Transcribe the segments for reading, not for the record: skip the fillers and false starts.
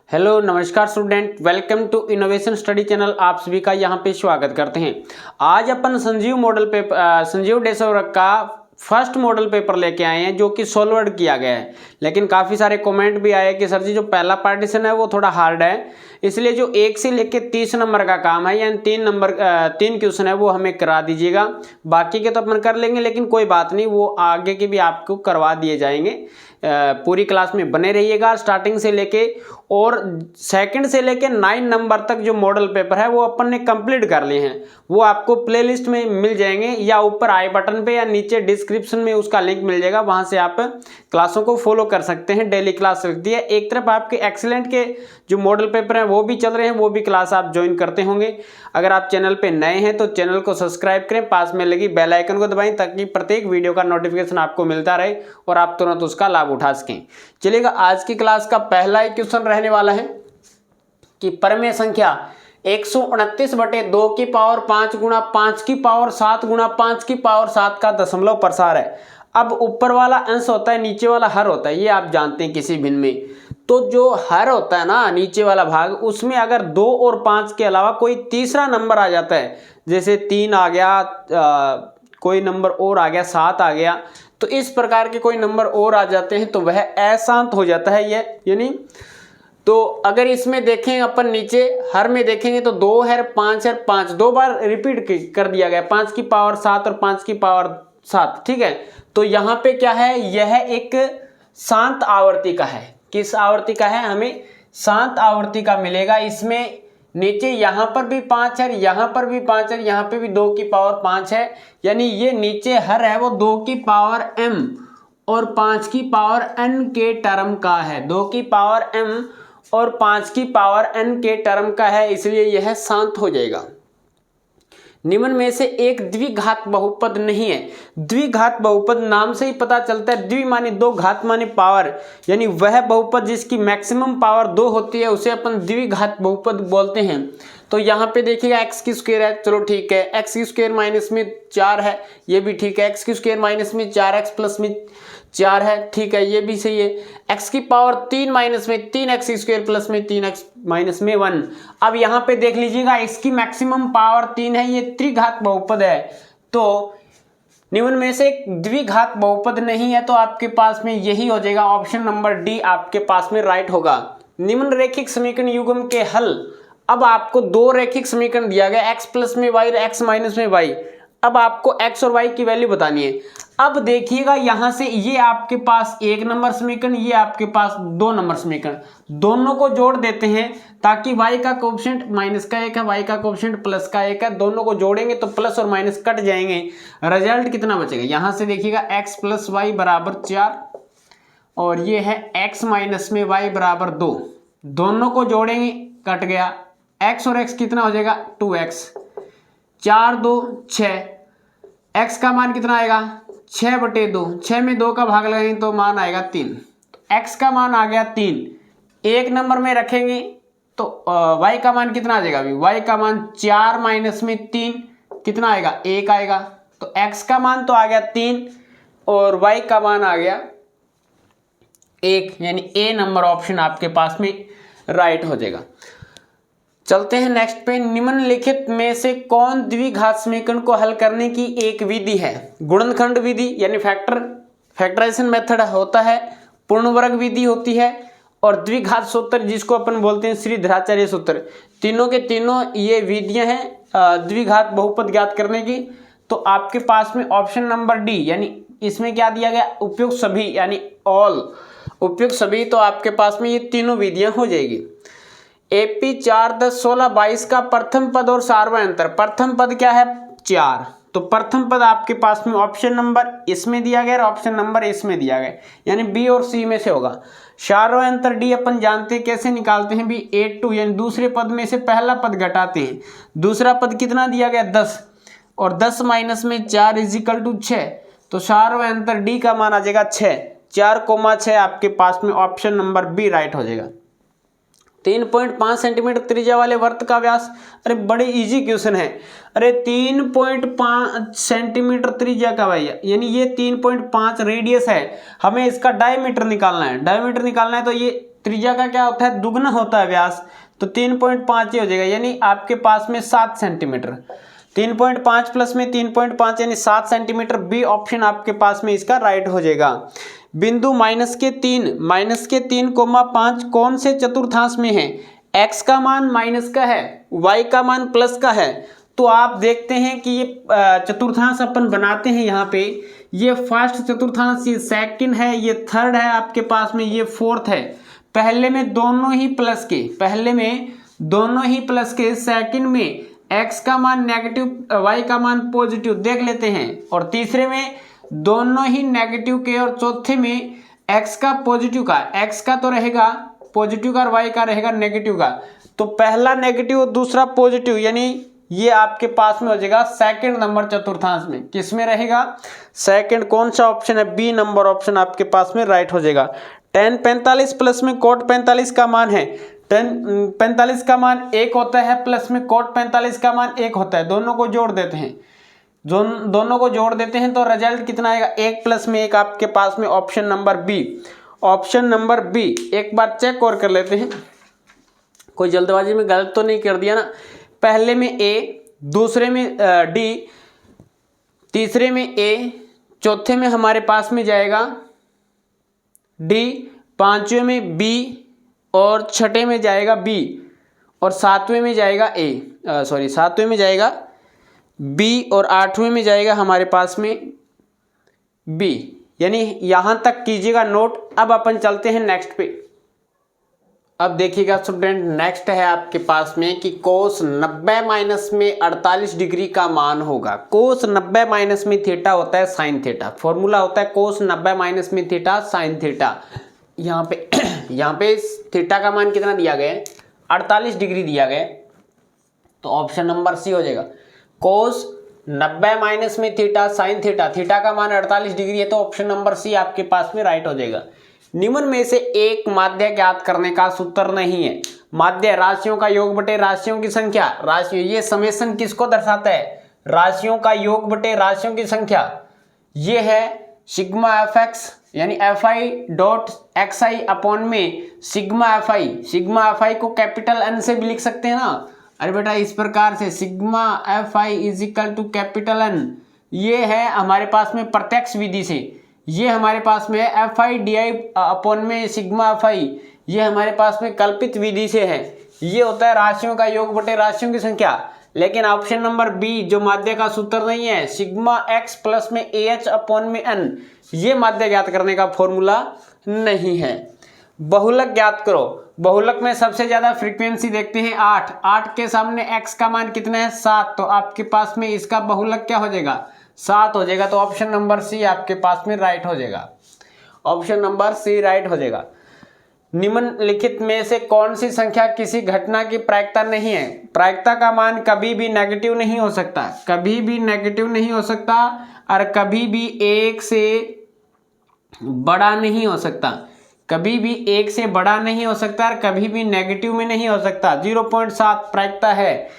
Hello नमस्कार student, welcome to innovation study channel. आप सभी का यहाँ पे स्वागत करते हैं। आज अपन संजीव डेसोवर का फर्स्ट मॉडल पेपर लेके आए हैं जो कि सॉल्वर्ड किया गया है। लेकिन काफ़ी सारे कमेंट भी आए कि सर जी जो पहला पार्टीशन है वो थोड़ा हार्ड है, इसलिए जो 1 से लेके 30 नंबर का काम है यानी 3 क्वेश्चन है वो हमें करा दीजिएगा। बाकी के तो अपन कर लेंगे, लेकिन कोई बात नहीं, वो आगे के भी आपको करवा दिए जाएंगे। पूरी क्लास में बने रहिएगा स्टार्टिंग से लेके, और सेकंड से लेके 9 नंबर तक जो मॉडल पेपर है वो अपन ने कंप्लीट कर लिए हैं। वो आपको प्लेलिस्ट में मिल जाएंगे, या ऊपर आई बटन पे या नीचे डिस्क्रिप्शन में उसका लिंक मिल जाएगा, वहां से आप क्लासों को फॉलो कर सकते हैं। डेली क्लास लगती है। एक तरफ आपके एक्सीलेंट के जो मॉडल पेपर हैं वो भी चल रहे हैं, वो भी क्लास आप ज्वाइन करते होंगे। अगर आप चैनल पे नए हैं तो चैनल को सब्सक्राइब करें, पास में लगी बेल आइकन को दबाएं ताकि प्रत्येक वीडियो का नोटिफिकेशन आपको मिलता रहे और आप तुरंत उसका लाभ उठा सकें। चलिएगा, आज की क्लास का पहला ही क्वेश्चन रहने वाला है कि परमेय संख्या 129/2 की पावर 5 गुणा 5 की पावर 7 गुणा 5 की पावर 7 का दशमलव प्रसार है। अब ऊपर वाला अंश होता है, नीचे वाला हर होता है, ये आप जानते हैं किसी भिन्न में। तो जो हर होता है ना, नीचे वाला भाग, उसमें अगर 2 और 5 के अलावा कोई तीसरा नंबर आ जाता है, जैसे 3 आ गया, कोई नंबर और आ गया, 7 आ गया, तो इस प्रकार के कोई नंबर और आ जाते हैं तो वह अशांत हो जाता है। ये यानी तो अगर इसमें देखें अपन नीचे हर में देखेंगे तो 2 है, 5 है, 5 दो बार रिपीट कर दिया गया, 5 की पावर 7 और 5 की पावर 7। ठीक है, तो यहाँ पे क्या है, यह एक शांत आवर्ती का है। किस आवर्ती का है? हमें शांत आवर्ती का मिलेगा। इसमें नीचे यहाँ पर भी 5 है, यहाँ पर भी 5 है, यहाँ पे भी 2 की पावर 5 है, यानी ये नीचे हर है वो 2 की पावर m और 5 की पावर n के टर्म का है। 2 की पावर m और 5 की पावर n के टर्म का है, इसलिए यह शांत हो जाएगा। निम्न में से एक द्विघात बहुपद नहीं है। द्विघात बहुपद नाम से ही पता चलता है, द्वि माने 2, घात माने पावर, यानी वह बहुपद जिसकी मैक्सिमम पावर 2 होती है उसे अपन द्विघात बहुपद बोलते हैं। तो यहाँ पे देखिएगा x की स्क्वायर है, चलो ठीक है, x की स्क्वायर माइनस में 4 है, ये भी ठीक है। x की स्क्वायर माइनस में 4x प्लस में 4 है, ठीक है, ये भी सही है। x की पावर 3 माइनस में 3x स्क्वायर प्लस में 3x माइनस में 1। अब यहाँ पे देख लीजिएगा, इसकी मैक्सिमम पावर 3 है, ये त्रिघात बहुपद है। तो निम्न में से एक द्विघात बहुपद नहीं है, तो आपके पास में यही हो जाएगा, ऑप्शन नंबर डी आपके पास में राइट होगा। निम्न रेखिक समीकरण युग्म के हल। अब आपको 2 रेखिक समीकरण दिया गया, x प्लस में y और x माइनस में y। अब आपको x और y की वैल्यू बतानी है। अब देखिएगा, यहां से ये आपके पास 1 नंबर समीकरण, ये आपके पास 2 नंबर समीकरण, दोनों को जोड़ देते हैं ताकि y का कोएफिशिएंट माइनस का 1 है, y का कोएफिशिएंट प्लस का 1 है। दोनों को जोड़ेंगे तो प्लस और माइनस कट जाएंगे, रिजल्ट कितना बचेगा? यहां से देखिएगा x प्लस वाई बराबर 4 और ये है x माइनस में y बराबर 2। दोनों को जोड़ेंगे, कट गया, x और x कितना हो जाएगा? 2x, 4 2 6, x का मान कितना आएगा? 6/2, 6 में 2 का भाग लगाएंगे तो मान आएगा 3। तो x का मान आ गया 3। एक नंबर में रखेंगे तो y का मान कितना आ जाएगा? अभी y का मान 4 माइनस में 3 कितना आएगा? 1 आएगा। तो x का मान तो आ गया 3 और y का मान आ गया 1, यानी a नंबर ऑप्शन आपके पास में राइट हो जाएगा। चलते हैं नेक्स्ट पे। निम्नलिखित में से कौन द्विघात समीकरण को हल करने की एक विधि है? गुणनखंड विधि यानी फैक्टराइजेशन मेथड होता है, पूर्ण वर्ग विधि होती है, और द्विघात सूत्र जिसको अपन बोलते हैं श्रीधराचार्य सूत्र। तीनों के तीनों ये विधियां हैं द्विघात बहुपद ज्ञात करने की। तो आपके पास में ऑप्शन नंबर डी, यानी इसमें क्या दिया गया? उपयुक्त सभी, यानी ऑल, उपयुक्त सभी। तो आपके पास में ये तीनों विधियां हो जाएगी। AP 4 10 16 22 का प्रथम पद और सार्वय अंतर। प्रथम पद क्या है? 4। तो प्रथम पद आपके पास में ऑप्शन नंबर इसमें दिया गया और ऑप्शन नंबर इसमें दिया गया, यानी बी और सी में से होगा। सार्वय अंतर डी अपन जानते हैं कैसे निकालते हैं भी, 8 2, यानी दूसरे पद में से पहला पद घटाते हैं। दूसरा पद कितना दिया गया? 10, और 10 माइनस में 4 इजिकल टू 6। तो सार्वय अंतर डी का मान आ जाएगा 6। 4,6 आपके पास में ऑप्शन नंबर बी राइट हो जाएगा। 3.5 सेंटीमीटर त्रिज्या वाले वर्त का व्यास। अरे बड़े इजी क्वेश्चन है। अरे 3.5 सेंटीमीटर त्रिज्या का भैया, यानी ये 3.5 रेडियस है, हमें इसका डायमीटर निकालना है। डायमीटर निकालना है तो ये त्रिज्या का क्या होता है, दुगना होता है व्यास, तो 3.5 ही हो जाएगा, यानी आपके पास में 7 सेंटीमीटर। 3.5 प्लस में 3.5 यानी 7 सेंटीमीटर। बी ऑप्शन आपके पास में इसका राइट हो जाएगा। बिंदु -3,5 कौन से चतुर्थांश में है? x का मान माइनस का है, y का मान प्लस का है। तो आप देखते हैं कि ये चतुर्थांश अपन बनाते हैं यहाँ पे, ये फर्स्ट चतुर्थांश, ये सेकंड है, ये थर्ड है आपके पास में, ये फोर्थ है। पहले में दोनों ही प्लस के, सेकंड में x का मान नेगेटिव, y का मान पॉजिटिव देख लेते हैं, और तीसरे में दोनों ही नेगेटिव के, और चौथे में x का पॉजिटिव का, x का तो रहेगा पॉजिटिव का और y का रहेगा नेगेटिव का। तो पहला नेगेटिव और दूसरा पॉजिटिव, यानी ये आपके पास में हो जाएगा सेकंड नंबर चतुर्थांश में। किस में रहेगा? सेकंड। कौन सा ऑप्शन है? बी नंबर ऑप्शन आपके पास में राइट हो जाएगा। tan 45 प्लस में cot 45 का मान है, tan 45 का मान 1 होता है, प्लस में cot 45 का मान 1 होता है। दोनों को जोड़ देते हैं, दोनों को जोड़ देते हैं तो रिजल्ट कितना आएगा? 1 प्लस में 1 आपके पास में option number B. Option number B एक बार चेक और कर लेते हैं, कोई जल्दबाजी में गलत तो नहीं कर दिया ना। पहले में ए, दूसरे में डी, तीसरे में ए, चौथे में हमारे पास में जाएगा डी, पांचवें में बी, और छठे में जाएगा बी, और सातवें में जाएगा सातवें में जाएगा बी, और आठवें में जाएगा हमारे पास में बी। यानी यहाँ तक कीजिएगा नोट। अब अपन चलते हैं नेक्स्ट पे। अब देखिएगा स्टूडेंट, नेक्स्ट है आपके पास में कि कोस 90 माइनस में 48 डिग्री का मान होगा। कोस 90 माइनस में थीटा होता है साइन थीटा। फॉर्मूला होता है कोस 90 माइनस में थीटा साइन थीटा। यहाँ पे थीटा का मान कितना दिया गया है? 48 डिग्री दिया गया है, तो ऑप्शन नंबर सी हो जाएगा। कोस 90 माइनस में थीटा साइन थीटा, थीटा का मान 48 डिग्री है, तो ऑप्शन नंबर सी आपके पास में राइट हो जाएगा। निम्न में से एक माध्य ज्ञात करने का सूत्र नहीं है। माध्य राशियों का योग बटे राशियों की संख्या। राशि, ये समेशन किसको दर्शाता है? राशियों का योग बटे राशियों की संख्या। ये है सिग्मा एफ एक्स, यानी F I dot X I upon में sigma F I. Sigma F I को कैपिटल एन से भी लिख सकते हैं ना। अरे बेटा इस प्रकार से sigma F I is equal to capital N. ये है हमारे पास में प्रत्यक्ष विधि से, ये हमारे पास में F I D I upon में सिग्मा एफ आई, ये हमारे पास में कल्पित विधि से है। ये होता है राशियों का योग बटे राशियों की संख्या। लेकिन ऑप्शन नंबर बी जो माध्य का सूत्र नहीं है, सिग्मा एक्स प्लस में ए एच अपॉन में एन, ये माध्य ज्ञात करने का फॉर्मूला नहीं है। बहुलक ज्ञात करो। बहुलक में सबसे ज्यादा फ्रीक्वेंसी देखते हैं 8। 8 के सामने x का मान कितना है? 7। तो आपके पास में इसका बहुलक क्या हो जाएगा? 7 हो जाएगा। तो ऑप्शन नंबर सी आपके पास में राइट हो जाएगा। ऑप्शन नंबर सी राइट हो जाएगा। निम्नलिखित में से कौन सी संख्या किसी घटना की प्रायिकता नहीं है? प्रायिकता का मान कभी भी नेगेटिव नहीं हो सकता, कभी भी नेगेटिव नहीं हो सकता, और कभी भी 1 से बड़ा नहीं हो सकता। कभी भी 1 से बड़ा नहीं हो सकता और कभी भी नेगेटिव में नहीं हो सकता। 0.7 प्रायिकता है।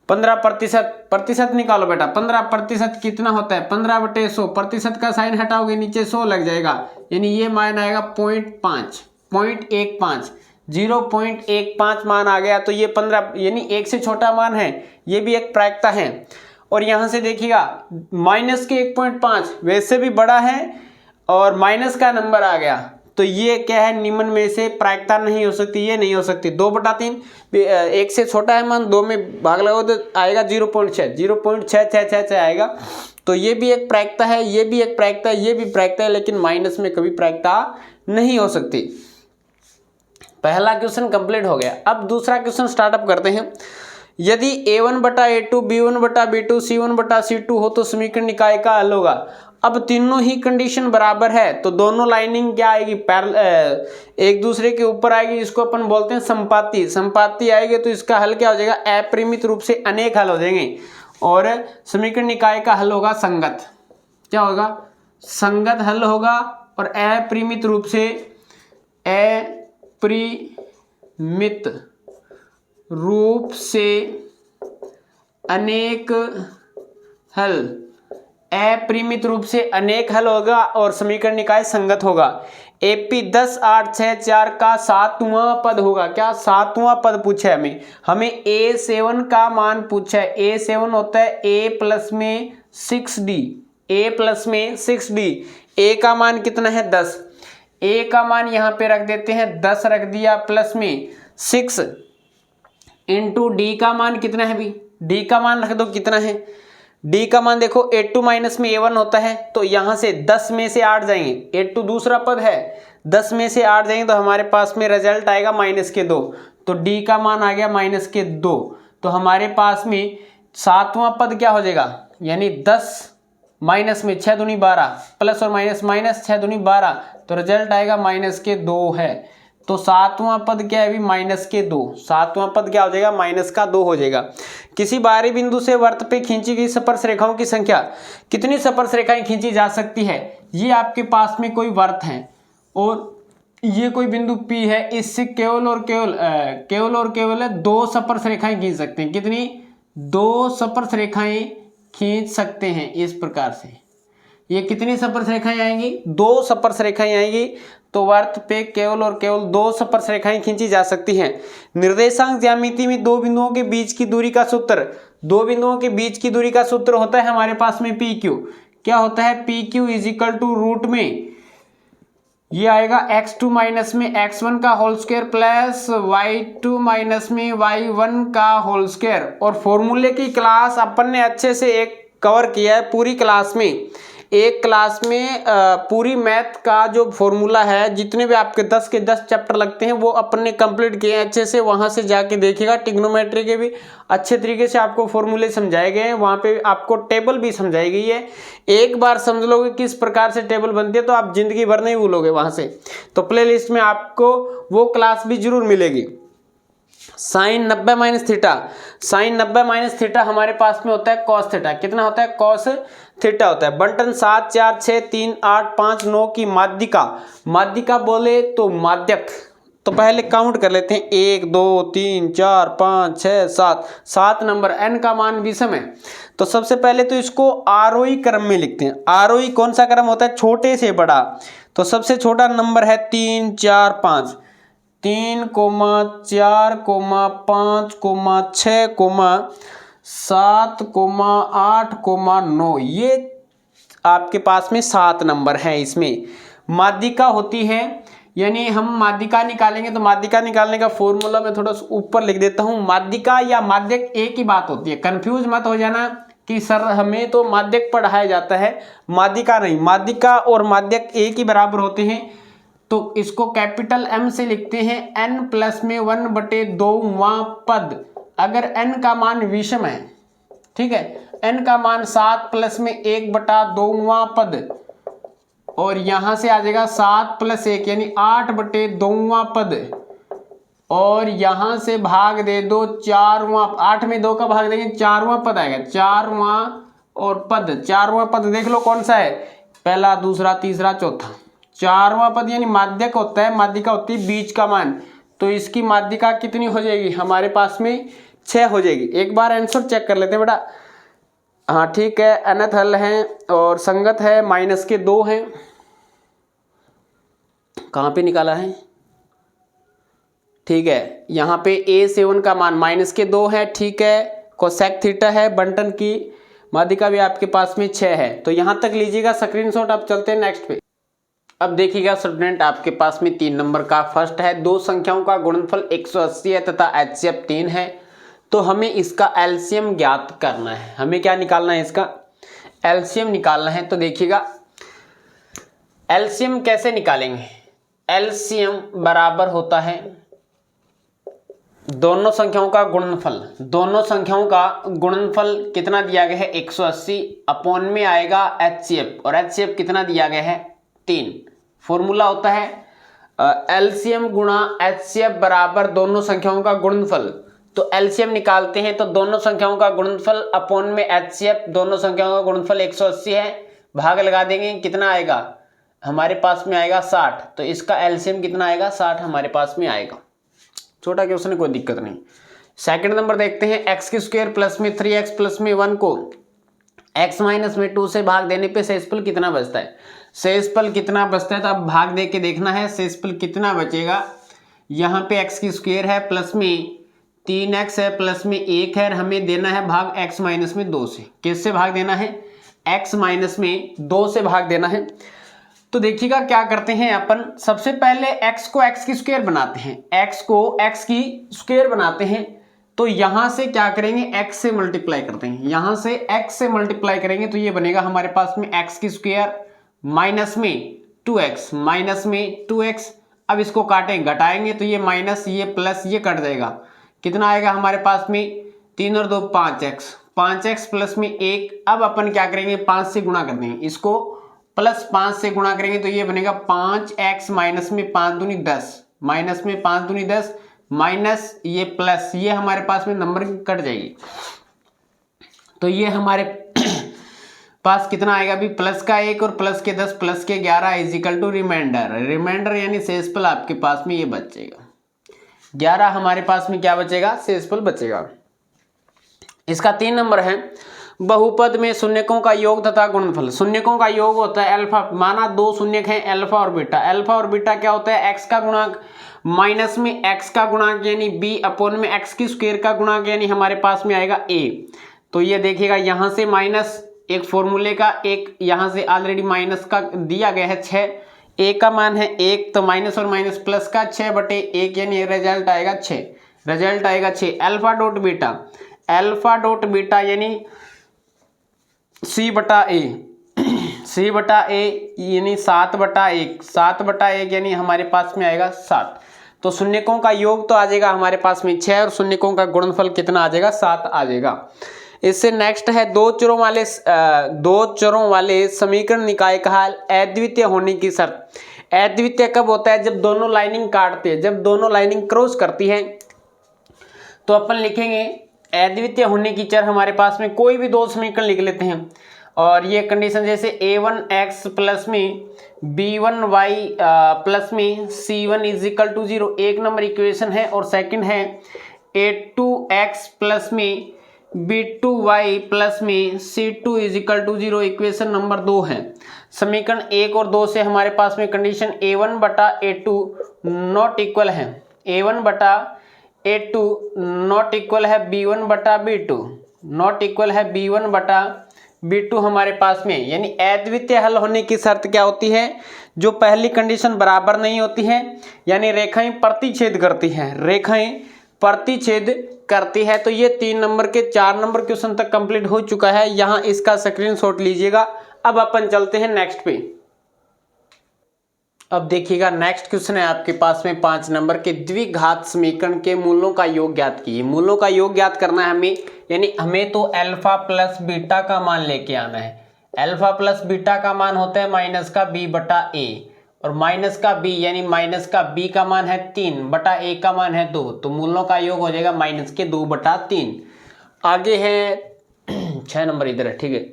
15% प्रतिशत निकालो बेटा। 15% कितना होता है? 15/100। प्रतिशत का साइन हटाओगे नीचे 100 लग जाएगा, यानी ये मान आएगा 0.15 0.15 मान आ गया। तो ये 15 यानी 1 से छोटा मान है, ये भी एक प्रायिकता है। और यहाँ से देखिएगा माइनस के 1.5 वैसे भी बड़ा है और माइनस का नंबर आ गया, तो ये क्या है? निम्न में से प्रायिकता नहीं हो सकती, ये नहीं हो सकती। 2/3 1 से छोटा है मान, 2 में भाग लगाओ तो आएगा 0.6 आएगा। तो ये भी एक प्रायिकता है, ये भी एक प्रायिकता है, ये भी प्रायिकता है, लेकिन माइनस में कभी प्रायिकता नहीं हो सकती। पहला क्वेश्चन कंप्लीट हो गया। अब दूसरा क्वेश्चन स्टार्टअप करते हैं। यदि a1/a2 b1/b2 c1/c2 हो तो समीकरण निकाय का हल होगा। अब तीनों ही कंडीशन बराबर है तो दोनों लाइनिंग क्या आएगी? एक दूसरे के ऊपर आएगी, इसको अपन बोलते हैं संपाती। संपाती आएगी तो इसका हल क्या हो जाएगा? अपरिमित रूप से अनेक हल हो जाएंगे, और समीकरण निकाय का हल होगा संगत। क्या होगा? संगत हल होगा, और अपरिमित रूप से अनेक हल, अपरिमित रूप से अनेक हल होगा और समीकरण निकाय संगत होगा। AP 10 8 6 4 का 7वां पद होगा। क्या 7वां पद पूछा है हमें A7 का मान पूछा है। A7 होता है A प्लस में 6D, A प्लस में 6D। A का मान कितना है 10, A का मान यहाँ पे रख देते हैं 10 रख दिया प्लस में 6 इंटू D का मान कितना है भाई, D का मान रख दो कितना है, D का मान देखो 8 माइनस में A1 होता है तो यहाँ से 10 में से 8 जाएंगे, 8 दूसरा पद है, 10 में से 8 जाएंगे तो हमारे पास में रिजल्ट आएगा -2, तो D का मान आ गया -2। तो हमारे पास में 7वां पद क्या हो जाएगा, यानी 10 माइनस में 6 दूनी 12 प्लस और माइनस माइनस 6 दूनी 12, तो रिजल्ट आएगा -2 है। तो 7वां पद क्या है अभी -2, 7वां पद क्या हो जाएगा -2 हो जाएगा। किसी बाहरी बिंदु से वृत्त पे खींची गई स्पर्श रेखाओं की संख्या, कितनी स्पर्श रेखाएं खींची जा सकती है। ये आपके पास में कोई वृत्त है और ये कोई बिंदु P है, इससे केवल और केवल 2 स्पर्श रेखाएं खींच सकते हैं। कितनी, 2 स्पर्श रेखाएं खींच सकते हैं। इस प्रकार से ये कितनी स्पर्श रेखाएं आएंगी, 2 स्पर्श रेखाएं आएंगी। तो वृत्त पे केवल और केवल 2 स्पर्श रेखाएं खींची जा सकती हैं। निर्देशांक ज्यामिति में 2 बिंदुओं के बीच की दूरी का सूत्र, 2 बिंदुओं के बीच की दूरी का सूत्र होता है हमारे पास में PQ। क्या होता है, PQ is equal to root में ये आएगा x2 माइनस में x1 का whole square plus y2 minus में y1 का होल स्क्वायर। और फॉर्मूले की क्लास अपन ने अच्छे से एक कवर किया है पूरी क्लास में। एक क्लास में पूरी मैथ का जो फॉर्मूला है, जितने भी आपके 10 के 10 चैप्टर लगते हैं वो अपन ने कंप्लीट किए हैं अच्छे से। वहाँ से जाके देखिएगा, ट्रिग्नोमेट्री के भी अच्छे तरीके से आपको फॉर्मूले समझाए गए हैं। वहाँ पे आपको टेबल भी समझाई गई है। एक बार समझ लोगे किस प्रकार से टेबल बनती है तो आप जिंदगी भर नहीं भूलोगे वहाँ से। तो प्ले लिस्ट में आपको वो क्लास भी जरूर मिलेगी। Sine 90 minus theta, sine 90 minus theta हमारे पास में होता है कॉस थीटा। कितना होता है, कॉस थीटा होता है। बंटन 7 4 6 3 8 5 9 की माध्यिका, माध्यिका बोले तो माध्यक, तो पहले काउंट कर लेते हैं 1 2 3 4 5 6 7, 7 नंबर। n का मान विषम है तो सबसे पहले तो इसको आरोही क्रम में लिखते हैं। आरोही कौन सा क्रम होता है, छोटे से बड़ा। तो सबसे छोटा नंबर है 3 4 5, 3, 4, 5, 6, 7, 8, 9, ये आपके पास में 7 नंबर हैं। इसमें माध्यिका होती है, यानी हम माध्यिका निकालेंगे तो माध्यिका निकालने का फॉर्मूला मैं थोड़ा ऊपर लिख देता हूँ। माध्यिका या माध्यक एक ही बात होती है, कंफ्यूज मत हो जाना कि सर हमें तो माध्यक पढ़ाया जाता है, माध्यिका नहीं। माध्यिका और माध्यक एक ही बराबर होते हैं। तो इसको कैपिटल M से लिखते हैं n प्लस में 1/2वां पद। अगर n का मान विषम है, ठीक है, n का मान 7 प्लस में 1/2वां पद, और यहां से आ जाएगा 7 प्लस 1 यानी 8/2वां पद, और यहां से भाग दे दो 4वां, 8 में 2 का भाग देंगे 4वां पद आएगा, 4वां और पद, 4वां पद देख लो कौन सा है, पहला दूसरा तीसरा चौथा, 4वां पद यानी माध्यक होता है, माध्यिका होती है बीच का मान। तो इसकी माध्यिका कितनी हो जाएगी हमारे पास में 6 हो जाएगी। एक बार आंसर चेक कर लेते हैं बेटा। हाँ ठीक है, अनंत हल है और संगत है, -2 है। कहाँ पे निकाला है, ठीक है, यहाँ पे A7 का मान -2 है, ठीक है, कोसेक थीटा है, बंटन की माध्यिका भी आपके पास में 6 है। तो यहाँ तक लीजिएगा स्क्रीनशॉट। अब चलते हैं नेक्स्ट पे। अब देखिएगा स्टूडेंट, आपके पास में 3 नंबर का फर्स्ट है, 2 संख्याओं का गुणनफल 180 है तथा HCF 3 है, तो हमें इसका एलसीएम ज्ञात करना है। हमें क्या निकालना है, इसका एलसीएम निकालना है। तो देखिएगा एलसीएम कैसे निकालेंगे। एलसीएम बराबर होता है दोनों संख्याओं का गुणनफल। दोनों संख्याओं का गुणनफल कितना दिया गया है 180, अपॉन में आएगा HCF, और HCF कितना दिया गया है 3। फॉर्मूला होता है एलसीएम गुणा HCF बराबर दोनों संख्याओं का गुणनफल। तो एलसीएम निकालते हैं तो दोनों संख्याओं का गुणनफल अपॉन में HCF, दोनों संख्याओं का गुणनफल 180 है, भाग लगा देंगे, कितना आएगा हमारे पास में आएगा 60। तो इसका एलसीएम कितना आएगा 60 हमारे पास में आएगा। छोटा क्वेश्चन है, कोई दिक्कत नहीं। सेकंड नंबर देखते हैं, x² प्लस में 3x प्लस में 1 को x माइनस में 2 से भाग देने पे शेषफल कितना बचता है। शेषफल कितना बचता है, तो अब भाग दे के देखना है शेषफल कितना बचेगा। यहाँ पे x की स्क्वायर है, प्लस में 3x है, प्लस में 1 है, हमें देना है भाग x माइनस में 2 से। किससे भाग देना है, x माइनस में 2 से भाग देना है। तो देखिएगा क्या करते हैं अपन, सबसे पहले x को x की स्क्वायर बनाते हैं, x को x की स्क्वायर बनाते हैं। तो यहां से क्या करेंगे, x से मल्टीप्लाई करते हैं, यहां से x से मल्टीप्लाई करेंगे तो ये बनेगा हमारे पास में x की स्क्वायर माइनस में 2x, माइनस में 2x। अब इसको काटें घटाएंगे तो ये माइनस ये प्लस ये कट जाएगा, कितना आएगा हमारे पास में 3 और 2 5x, 5x प्लस में 1। अब अपन क्या करेंगे, 5 से गुणा कर देंगे, इसको प्लस 5 से गुणा करेंगे तो ये बनेगा 5x माइनस में 5 दूनी 10, माइनस में 5 दूनी 10, माइनस ये प्लस ये हमारे पास में नंबर कट जाएगी। तो ये हमारे पास कितना आएगा अभी, प्लस का 1 और प्लस के 10 प्लस के 11 is equal to remainder, remainder यानी शेषफल आपके पास में ये बचेगा 11। हमारे पास में क्या बचेगा, शेषफल बचेगा। इसका 3 नंबर है, बहुपद में शून्यकों का योग तथा गुणनफल। शून्यकों का योग होता है अल्फा, माना 2 शून्यक हैं अल्फा और बीटा। अल्फा और बीटा क्या होता है, x का गुणांक माइनस में x का गुणांक यानी b अपॉन में x की स्क्वायर का गुणांक यानी हमारे पास में आएगा a। तो ये देखिएगा यहाँ से माइनस एक फॉर्मूले का, एक यहाँ से ऑलरेडी माइनस का दिया गया है 6, a का मान है 1 तो माइनस और माइनस प्लस का 6/1 यानी रिजल्ट आएगा 6, रिजल्ट आएगा 6। Alpha dot beta, alpha dot beta यानी c/a, c/a यानी 7/1, 7/1 यानी हमारे पास में आएगा 7। तो शून्यकों का योग तो आ जाएगा हमारे पास में 6 और शून्यकों का गुणनफल कितना आ जाएगा, 7 आ जाएगा। इससे नेक्स्ट है दो चरों वाले समीकरण निकाय का हल, अद्वितीय होने की शर्त। अद्वितीय कब होता है, जब दोनों लाइनिंग काटते हैं, जब दोनों लाइनिंग क्रॉस करती है तो अपन लिखेंगे अद्वितीय होने की चर। हमारे पास में कोई भी 2 समीकरण लिख लेते हैं और ये कंडीशन जैसे a1x प्लस में b1y प्लस में c1 इज इक्वल टू 0 एक नंबर इक्वेशन है, और सेकंड है a2x प्लस में b2y प्लस में c2 is equal to 0 equation number 2 है। समीकरण 1 और 2 से हमारे पास में कंडीशन a1/a2 नॉट इक्वल है, a1/a2 नॉट इक्वल है b1/b2, नॉट इक्वल है b1/b2 हमारे पास में। यानी अद्वितीय हल होने की शर्त क्या होती है, जो पहली कंडीशन बराबर नहीं होती है, यानी रेखाएं प्रतिच्छेद करती हैं, रेखाएं प्रतिच्छेद करती है। तो ये 3 नंबर के 4 नंबर क्वेश्चन तक कंप्लीट हो चुका है, यहाँ इसका स्क्रीनशॉट लीजिएगा। अब अपन चलते हैं नेक्स्ट पे। अब देखिएगा नेक्स्ट क्वेश्चन है आपके पास में 5 नंबर के, द्विघात समीकरण के मूलों का योग ज्ञात कीजिए। मूलों का योग ज्ञात करना है हमें, यानी हमें तो अल्फा प्लस बीटा का मान लेके आना है। अल्फा प्लस बीटा का मान होता है माइनस का b/a, और माइनस का b यानी माइनस का b का मान है 3/a का मान है 2, तो मूलों का योग हो जाएगा माइनस के 2/3। आगे है 6 नंबर इधर है, ठीक है।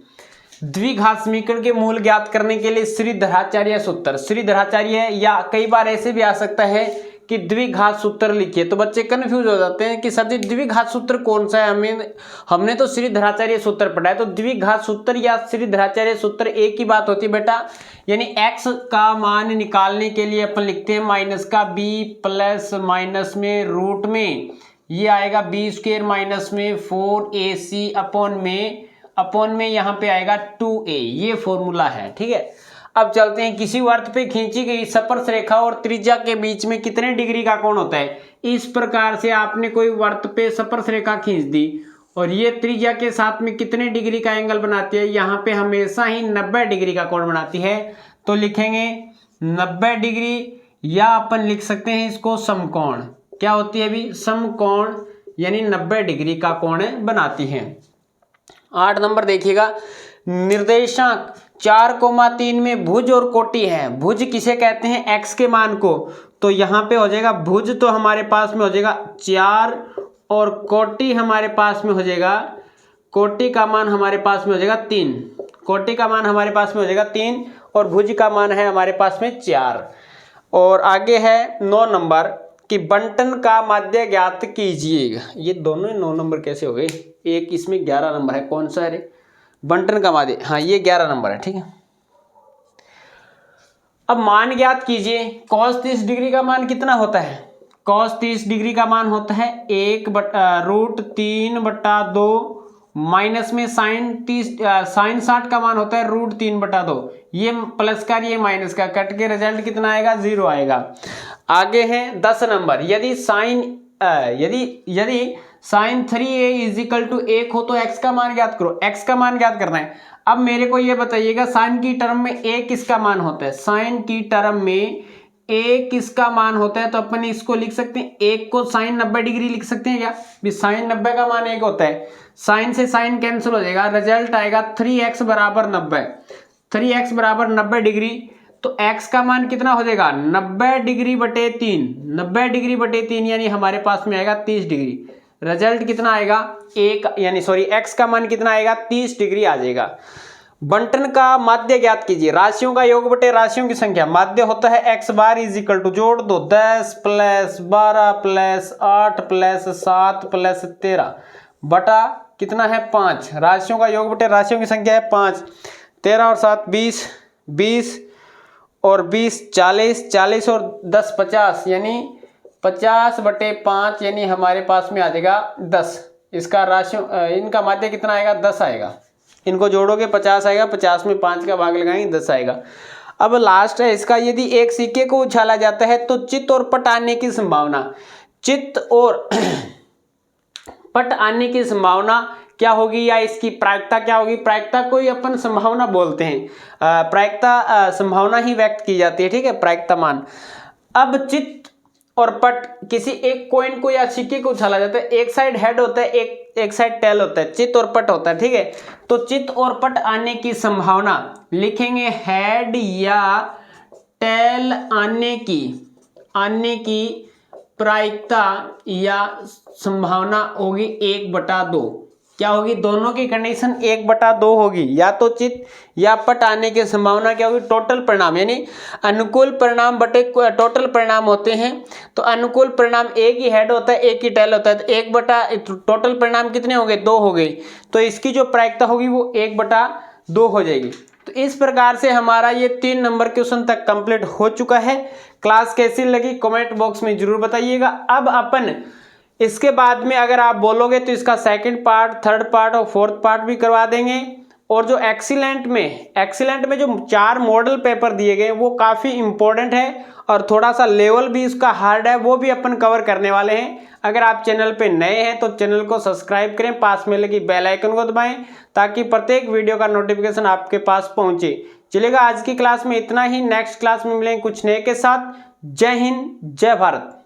द्विघात समीकरण के मूल ज्ञात करने के लिए श्रीधराचार्य सूत्र, श्रीधराचार्य या कई बार ऐसे भी आ सकता है कि द्विघात सूत्र लिखिए, तो बच्चे कंफ्यूज हो जाते हैं कि सर जी द्विघात सूत्र कौन सा है, हमने तो श्रीधराचार्य सूत्र पढ़ा है। तो द्विघात सूत्र या श्रीधराचार्य सूत्र एक ही बात होती है बेटा, यानी x का मान निकालने के लिए अपन लिखते हैं माइनस का b प्लस माइनस में रूट में ये आएगा b² माइनस में 4ac अपॉन में यहाँ पे आएगा 2a, ये फॉर्मूला है, ठीक है। अब चलते हैं, किसी वर्त पे खींची गई स्पर्श रेखा और त्रिज्या के बीच में कितने डिग्री का कोण होता है। इस प्रकार से आपने कोई वर्त पे स्पर्श रेखा खींच दी और ये त्रिज्या के साथ में कितने डिग्री का एंगल बनाती है, यहाँ पे हमेशा ही 90 डिग्री का कोण बनाती है। तो लिखेंगे 90 डिग्री, या अपन लिख सकते हैं इसको समकोण। क्या होती है अभी, समकोण यानी 90 डिग्री का कोण बनाती है। 8 नंबर देखिएगा, निर्देशांक 4,3 में भुज और कोटि है। भुज किसे कहते हैं, x के मान को, तो यहाँ पे हो जाएगा भुज तो हमारे पास में हो जाएगा 4 और कोटि हमारे पास में हो जाएगा, कोटि का मान हमारे पास में हो जाएगा 3, कोटि का मान हमारे पास में हो जाएगा 3 और भुज का मान है हमारे पास में 4। और आगे है 9 नंबर कि बंटन का माध्य ज्ञात कीजिएगा। ये दोनों 9 नंबर कैसे हो गए, एक इसमें 11 नंबर है, कौन सा है रे, बंटन का माध्य, हाँ ये 11 नंबर है, ठीक है। अब मान ज्ञात कीजिए, cos 30 डिग्री का मान कितना होता है? cos 30 डिग्री का मान होता है √3/2 माइनस में sin 60 का मान होता है √3/2। ये प्लस का ये माइनस का कट के रिजल्ट कितना आएगा? 0 आएगा। आगे है 10 नंबर, यदि sin 3a इजिकल टू 1 हो तो x का मान ज्ञात करो। x का मान ज्ञात करना है। अब मेरे को ये बताइएगा साइन की टर्म में a किसका मान होता है? साइन की टर्म में a किसका मान होता है? तो अपन इसको लिख सकते हैं, 1 को साइन 90 डिग्री लिख सकते हैं क्या? भी साइन 90 का मान 1 होता है, साइन से साइन कैंसिल हो जाएगा, रिजल्ट आएगा 3x बराबर 90। 3x बराबर 90 डिग्री, तो x का मान कितना हो जाएगा? 90 डिग्री बटे 3। 90 डिग्री बटे 3 यानी हमारे पास में आएगा 30 डिग्री। रिजल्ट कितना आएगा? x का मान कितना आएगा? 30 डिग्री आ जाएगा। बंटन का माध्य ज्ञात कीजिए। राशियों का योग बटे राशियों की संख्या। माध्य होता है x बार इजिकल टू, जोड़ दो, 10 + 12 + 8 + 7 + 13 बटा कितना है? 5। राशियों का योग बटे राशियों की संख्या है 5। 13 और 7 20, 20 और 20 40, 40 और 10 50, यानी 50 बटे 5 यानी हमारे पास में आ जाएगा 10। इसका राशियों इनका माध्य कितना आएगा? 10 आएगा। इनको जोड़ोगे 50 आएगा, 50 में 5 का भाग लगाएंगे 10 आएगा। अब लास्ट है इसका, यदि एक सिक्के को उछाला जाता है तो चित्त और पट आने की संभावना। चित्त और पट आने की संभावना क्या होगी, या इसकी प्रायिकता क्या होगी? प्रायिकता को ही अपन संभावना बोलते हैं। प्रायिकता संभावना ही व्यक्त की जाती है, ठीक है, प्रायिकता मान। अब चित्त और पट, किसी एक कॉइन को या सिक्के को उछाला जाता है, एक साइड हेड होता है, एक साइड टेल होता है, चित्त और पट होता है, ठीक है। तो चित्त और पट आने की संभावना लिखेंगे, हेड या टेल आने की प्रायिकता या संभावना होगी 1/2। क्या होगी? दोनों की कंडीशन 1/2 होगी। या तो चित्त या पट आने की संभावना क्या होगी? टोटल परिणाम, यानी अनुकूल परिणाम बटे टोटल परिणाम होते हैं। तो अनुकूल परिणाम एक ही हेड होता है, एक ही टेल होता है, तो 1/, टोटल परिणाम कितने हो गए? 2 हो गए। तो इसकी जो प्रायिकता होगी वो 1/2 हो जाएगी। तो इस प्रकार से हमारा ये 3 नंबर क्वेश्चन तक कंप्लीट हो चुका है। क्लास कैसी लगी कमेंट बॉक्स में जरूर बताइएगा। अब अपन इसके बाद में अगर आप बोलोगे तो इसका सेकंड पार्ट, थर्ड पार्ट और फोर्थ पार्ट भी करवा देंगे। और जो एक्सीलेंट में जो 4 मॉडल पेपर दिए गए वो काफ़ी इंपॉर्टेंट है और थोड़ा सा लेवल भी इसका हार्ड है, वो भी अपन कवर करने वाले हैं। अगर आप चैनल पे नए हैं तो चैनल को सब्सक्राइब करें, पास में लगी बेल आइकन को दबाएं ताकि प्रत्येक वीडियो का नोटिफिकेशन आपके पास पहुंचे। चलिएगा, आज की क्लास में इतना ही। नेक्स्ट क्लास में मिलेंगे कुछ नए के साथ। जय हिंद, जय भारत।